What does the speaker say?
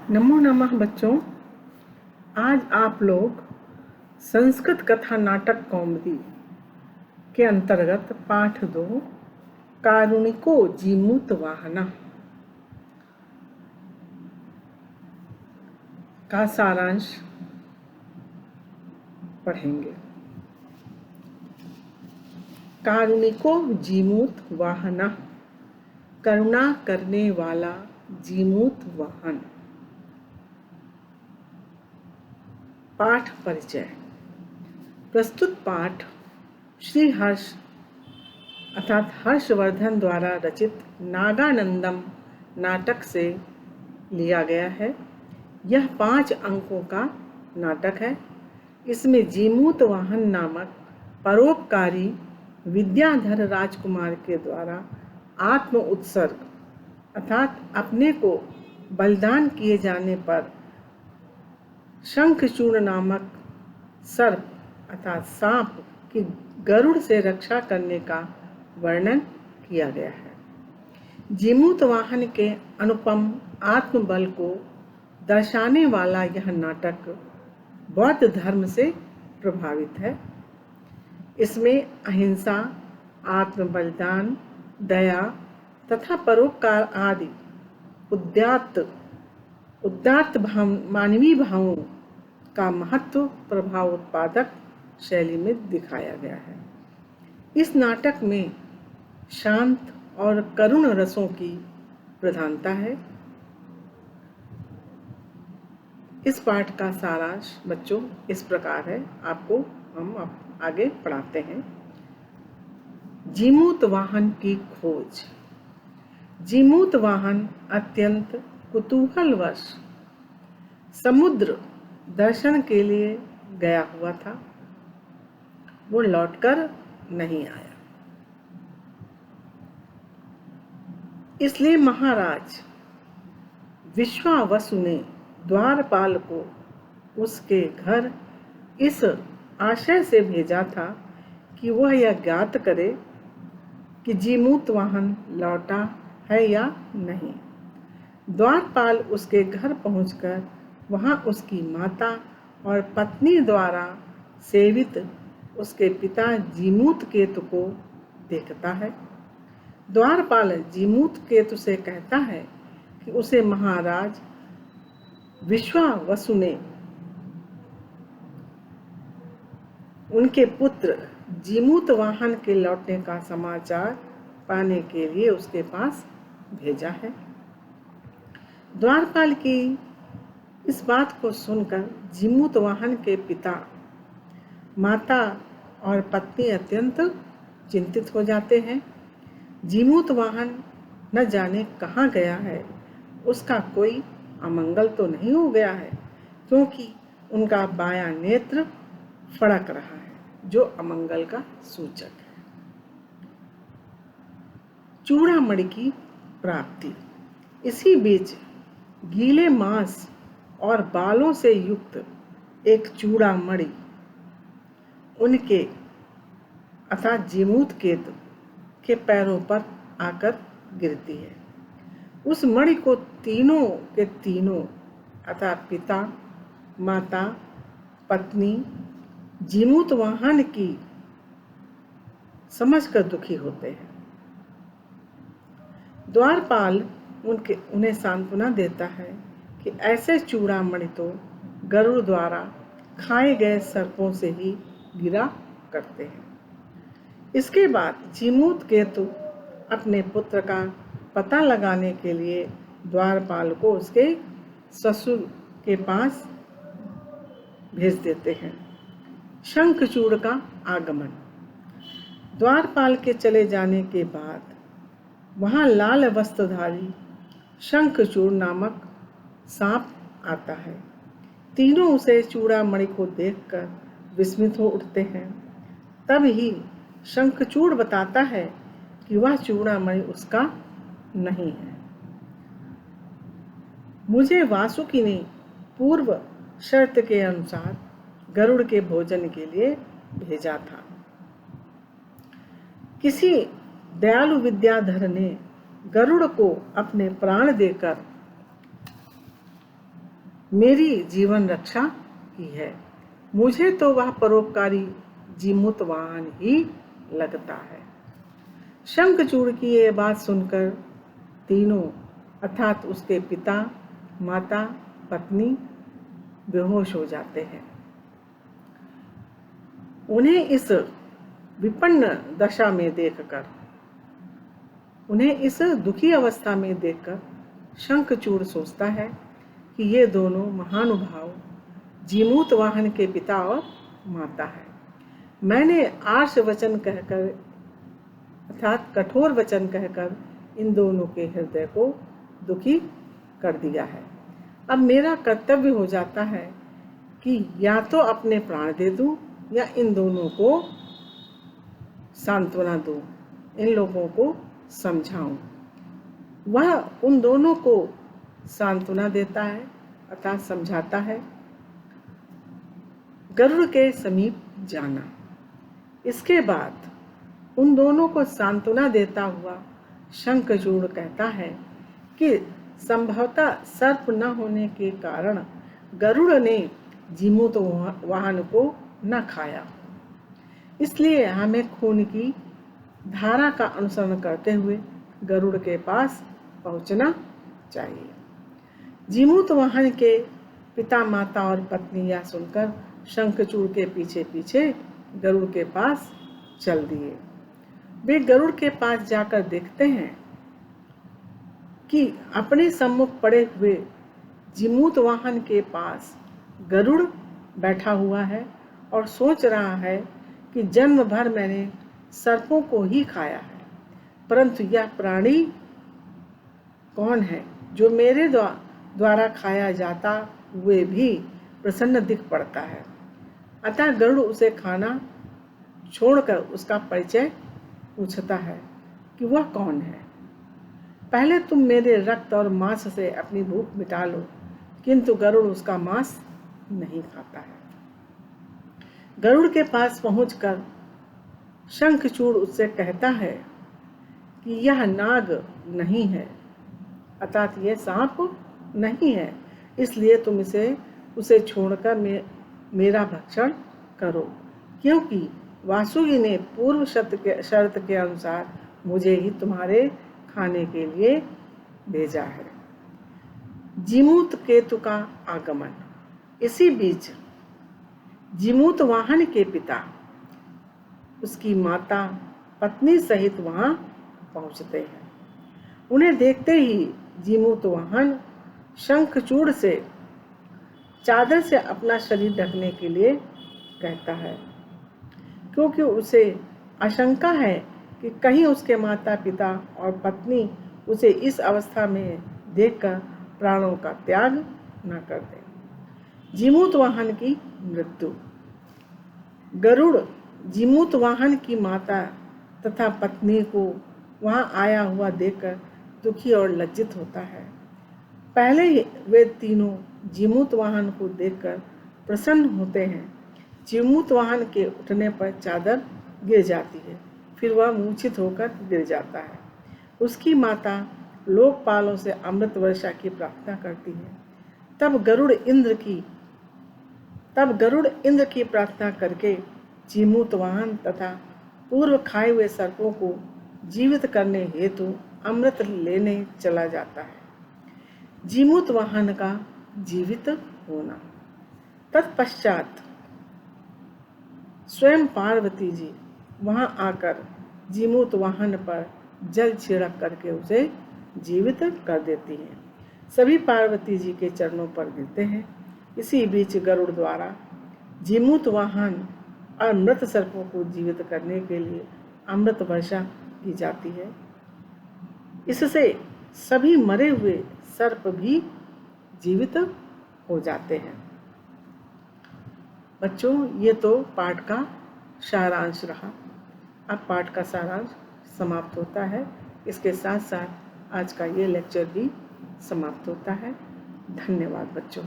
नमो नमः बच्चों। आज आप लोग संस्कृत कथा नाटक कौमुदी के अंतर्गत पाठ 2 कारुणिको जीमूत वाहना का सारांश पढ़ेंगे। कारुणिको जीमूत वाहना, करुणा करने वाला जीमूत वाहन। पाठ परिचय। प्रस्तुत पाठ श्री हर्ष अर्थात हर्षवर्धन द्वारा रचित नागानंदम नाटक से लिया गया है। यह 5 अंकों का नाटक है। इसमें जीमूत वाहन नामक परोपकारी विद्याधर राजकुमार के द्वारा आत्म उत्सर्ग अर्थात अपने को बलिदान किए जाने पर शंखचूर्ण नामक सर्प अर्थात सांप की गरुड़ से रक्षा करने का वर्णन किया गया है। जीमूत वाहन के अनुपम आत्मबल को दर्शाने वाला यह नाटक बौद्ध धर्म से प्रभावित है। इसमें अहिंसा, आत्म बलिदान, दया तथा परोपकार आदि उदात्त मानवीय भावों का महत्व प्रभाव उत्पादक शैली में दिखाया गया है। इस नाटक में शांत और करुण रसों की प्रधानता है। इस पाठ का सारांश बच्चों इस प्रकार है, आपको हम आगे पढ़ाते हैं। जीमूत वाहन की खोज। जीमूत वाहन अत्यंत कुतूहलवश समुद्र दर्शन के लिए गया हुआ था। वो लौटकर नहीं आया, इसलिए महाराज विश्वावसु ने द्वारपाल को उसके घर इस आशय से भेजा था कि वह यह ज्ञात करे कि जीमूत वाहन लौटा है या नहीं। द्वारपाल उसके घर पहुंचकर वहां उसकी माता और पत्नी द्वारा सेवित उसके पिता जीमूत केतु को देखता है। द्वारपाल जीमूत केतु से कहता है कि उसे महाराज विश्वावसु ने उनके पुत्र जीमूत वाहन के लौटने का समाचार पाने के लिए उसके पास भेजा है। द्वारपाल की इस बात को सुनकर जीमूत वाहन के पिता, माता और पत्नी अत्यंत चिंतित हो जाते हैं। जीमूत वाहन न जाने कहाँ गया है, उसका कोई अमंगल तो नहीं हो गया है, क्योंकि उनका बायां नेत्र फड़क रहा है, जो अमंगल का सूचक है। चूड़ामणि की प्राप्ति। इसी बीच गीले मांस और बालों से युक्त एक चूड़ामणि उनके अर्थात जीमूत केतु के पैरों पर आकर गिरती है। उस मणि को तीनों के तीनों अर्थात पिता, माता, पत्नी जीमूत वाहन की समझकर दुखी होते हैं। द्वारपाल उन्हें सांत्वना देता है कि ऐसे चूड़ामणि तो गरुड़ द्वारा खाए गए सर्पों से ही गिरा करते हैं। इसके बाद जीमूत केतु अपने पुत्र का पता लगाने के लिए द्वारपाल को उसके ससुर के पास भेज देते हैं। शंखचूड़ का आगमन। द्वारपाल के चले जाने के बाद वहां लाल वस्त्रधारी शंखचूड़ नामक सांप आता है। तीनों उसे चूड़ामणि को देखकर विस्मित हो उठते हैं। तब ही शंखचूड़ बताता है कि वह चूड़ामणि उसका नहीं है। मुझे वासुकी ने पूर्व शर्त के अनुसार गरुड़ के भोजन के लिए भेजा था। किसी दयालु विद्याधर ने गरुड़ को अपने प्राण देकर मेरी जीवन रक्षा की है। मुझे तो वह परोपकारी जीमूतवाहन ही लगता है। शंखचूड़ की ये बात सुनकर तीनों अर्थात उसके पिता, माता, पत्नी बेहोश हो जाते हैं। उन्हें इस विपन्न दशा में देखकर, उन्हें इस दुखी अवस्था में देखकर शंखचूड़ सोचता है कि ये दोनों महानुभाव जीमूतवाहन के पिता और माता है। मैंने आर्ष वचन कहकर अर्थात कठोर वचन कहकर इन दोनों के हृदय को दुखी कर दिया है। अब मेरा कर्तव्य हो जाता है कि या तो अपने प्राण दे दूं या इन दोनों को सांत्वना दूं, इन लोगों को समझाऊं। वह उन दोनों को सांत्वना देता है अर्थात समझाता है। गरुड़ के समीप जाना। इसके बाद उन दोनों को सांत्वना देता हुआ शंखचूड़ कहता है कि संभवतः सर्प न होने के कारण गरुड़ ने जीमूतवाहन को न खाया, इसलिए हमें खून की धारा का अनुसरण करते हुए गरुड़ के पास पहुंचना चाहिए। जीमूतवाहन के पिता, माता और पत्नी यह सुनकर शंखचूड़ के पीछे पीछे गरुड़ के पास चल दिए। वे गरुड़ के पास जाकर देखते हैं कि अपने सम्मुख पड़े हुए जीमूतवाहन के पास गरुड़ बैठा हुआ है और सोच रहा है कि जन्म भर मैंने सर्पों को ही खाया है, परंतु यह प्राणी कौन है जो मेरे द्वारा खाया जाता हुए भी प्रसन्न दिख पड़ता है। अतः गरुड़ उसे खाना छोड़कर उसका परिचय पूछता है कि वह कौन है। पहले तुम मेरे रक्त और मांस से अपनी भूख मिटा लो, किंतु गरुड़ उसका मांस नहीं खाता है। गरुड़ के पास पहुंचकर शंखचूड़ उससे कहता है कि यह नाग नहीं है अर्थात यह सांप नहीं है, इसलिए तुम उसे छोड़कर मेरा भक्षण करो, क्योंकि वासुकी ने पूर्व शर्त के अनुसार मुझे ही तुम्हारे खाने के लिए भेजा है। जीमूत केतु का आगमन। इसी बीच जीमूतवाहन के पिता, उसकी माता, पत्नी सहित वहां पहुंचते हैं। उन्हें देखते ही जीमूतवाहन शंखचूड़ से चादर से अपना शरीर ढकने के लिए कहता है, क्योंकि उसे आशंका है कि कहीं उसके माता पिता और पत्नी उसे इस अवस्था में देखकर प्राणों का त्याग न कर दें। जीमूतवाहन की मृत्यु। गरुड़ जीमूतवाहन की माता तथा पत्नी को वहां आया हुआ देखकर दुखी और लज्जित होता है। पहले वे तीनों जीमूतवाहन को देखकर प्रसन्न होते हैं। जीमूतवाहन के उठने पर चादर गिर जाती है, फिर वह मूर्छित होकर गिर जाता है। उसकी माता लोकपालों से अमृत वर्षा की प्रार्थना करती है। तब गरुड़ इंद्र की प्रार्थना करके जीमूतवाहन तथा पूर्व खाए हुए सर्पों को जीवित करने हेतु अमृत लेने चला जाता है। जीमूतवाहन का जीवित होना। तत्पश्चात स्वयं पार्वती जी वहां आकर जीमूतवाहन पर जल छिड़क करके उसे जीवित कर देती हैं। सभी पार्वती जी के चरणों पर गिरते हैं। इसी बीच गरुड़ द्वारा जीमूतवाहन और मृत सर्पों को जीवित करने के लिए अमृत वर्षा की जाती है। इससे सभी मरे हुए सर्प भी जीवित हो जाते हैं। बच्चों, ये तो पाठ का सारांश रहा। अब पाठ का सारांश समाप्त होता है। इसके साथ साथ आज का ये लेक्चर भी समाप्त होता है। धन्यवाद बच्चों।